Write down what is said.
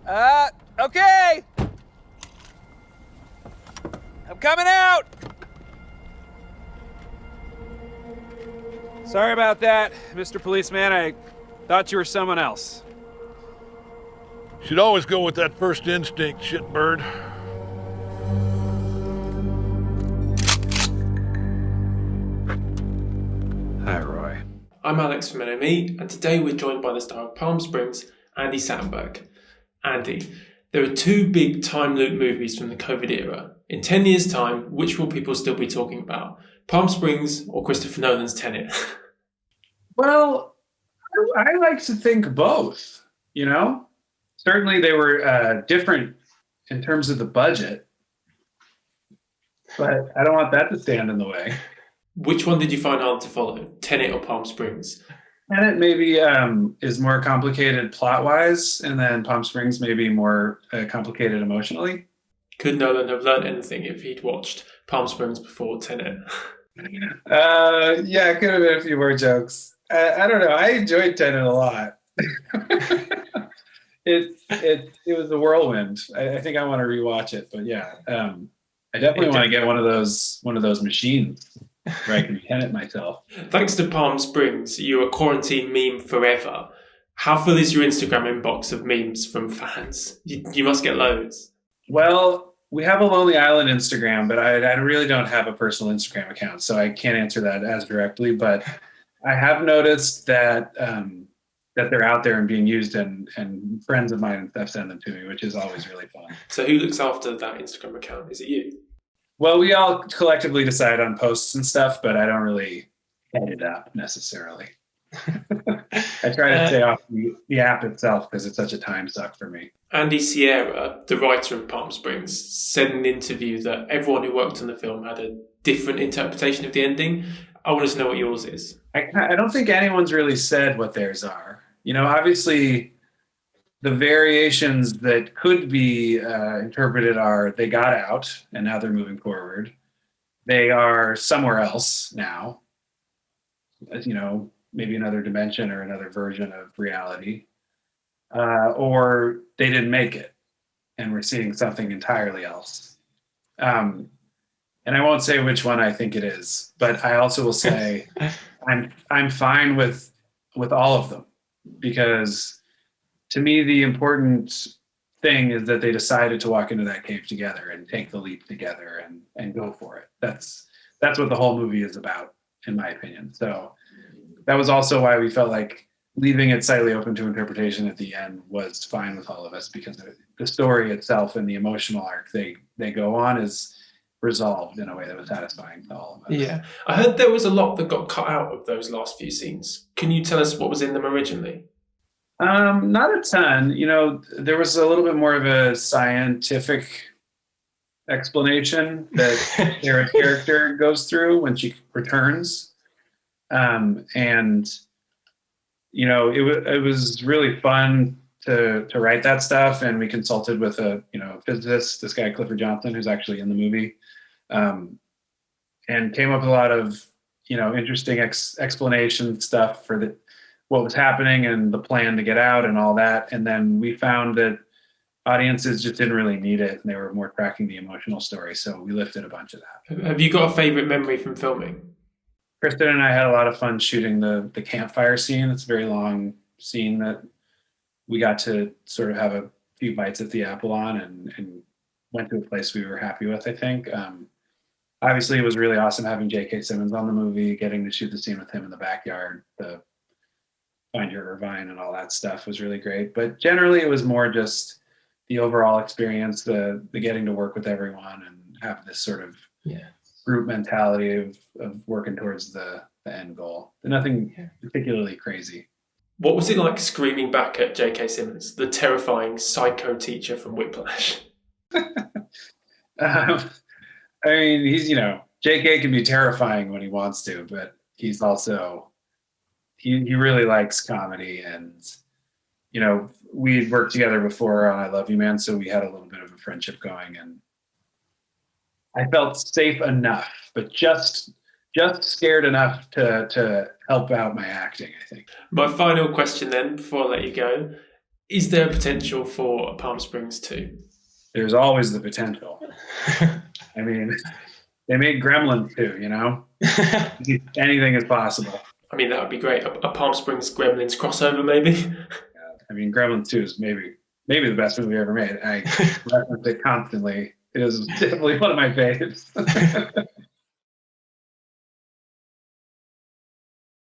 Okay. I'm coming out. Sorry about that, Mr. Policeman. I thought you were someone else. Should always go with that first instinct, shitbird. Hi, Roy. I'm Alex from NME, and today we're joined by the star of Palm Springs, Andy Samberg. Andy, there are two big time loop movies from the COVID era. In 10 years' time, which will people still be talking about? Palm Springs or Christopher Nolan's Tenet? Well, I like to think both, you know? Certainly they were different in terms of the budget, but I don't want that to stand in the way. Which one did you find hard to follow, Tenet or Palm Springs? Tenet maybe is more complicated plot-wise, and then Palm Springs maybe more complicated emotionally. Could Nolan have learned anything if he'd watched Palm Springs before Tenet? Yeah, it could have been a few more jokes. I don't know. I enjoyed Tenet a lot. It was a whirlwind. I think I want to rewatch it, but yeah, I definitely want to get one of those machines where I can Tenet myself. Thanks to Palm Springs, you're a quarantine meme forever. How full is your Instagram inbox of memes from fans? You must get loads. Well, we have a Lonely Island Instagram, but I really don't have a personal Instagram account, so I can't answer that as directly. But I have noticed that that they're out there and being used, and friends of mine and stuff send them to me, which is always really fun. So who looks after that Instagram account? Is it you? Well, we all collectively decide on posts and stuff, but I don't really head it up necessarily. I try to stay off the app itself because it's such a time suck for me. Andy Sierra, the writer of Palm Springs, said in an interview that everyone who worked on the film had a different interpretation of the ending. I want to know what yours is. I don't think anyone's really said what theirs are. You know, obviously, the variations that could be interpreted are they got out and now they're moving forward. They are somewhere else now. You know, maybe another dimension or another version of reality. Or they didn't make it and we're seeing something entirely else. And I won't say which one I think it is, but I also will say I'm fine with all of them, because to me the important thing is that they decided to walk into that cave together and take the leap together and go for it. That's what the whole movie is about, in my opinion. So that was also why we felt like leaving it slightly open to interpretation at the end was fine with all of us, because the story itself and the emotional arc they go on is resolved in a way that was satisfying to all of us. Yeah. I heard there was a lot that got cut out of those last few scenes. Can you tell us what was in them originally? Not a ton. You know, there was a little bit more of a scientific explanation that Sarah's character goes through when she returns. And you know, it was really fun to write that stuff, and we consulted with a physicist, this guy Clifford Johnson, who's actually in the movie, and came up with a lot of interesting explanation stuff for what was happening and the plan to get out and all that. And then we found that audiences just didn't really need it, and they were more tracking the emotional story, so we lifted a bunch of that. Have you got a favourite memory from filming? Kristen and I had a lot of fun shooting the campfire scene. It's a very long scene that we got to sort of have a few bites at the apple on, and went to a place we were happy with, I think. Obviously, it was really awesome having J.K. Simmons on the movie, getting to shoot the scene with him in the backyard, the Find Your Irvine and all that stuff was really great. But generally, it was more just the overall experience, the getting to work with everyone and have this sort of group mentality of working towards the end goal. Nothing particularly crazy. What was it like screaming back at J.K. Simmons, the terrifying psycho teacher from Whiplash? I mean, he's, J.K. can be terrifying when he wants to, but he's also, he really likes comedy, and, we'd worked together before on I Love You, Man, so we had a little bit of a friendship going, and I felt safe enough, but just scared enough to help out my acting, I think. My final question then, before I let you go. Is there potential for Palm Springs 2? There's always the potential. I mean, they made Gremlins too, you know? Anything is possible. I mean, that would be great. A Palm Springs Gremlins crossover, maybe. I mean, Gremlins 2 is maybe the best movie ever made. I reference it constantly. It is definitely one of my faves.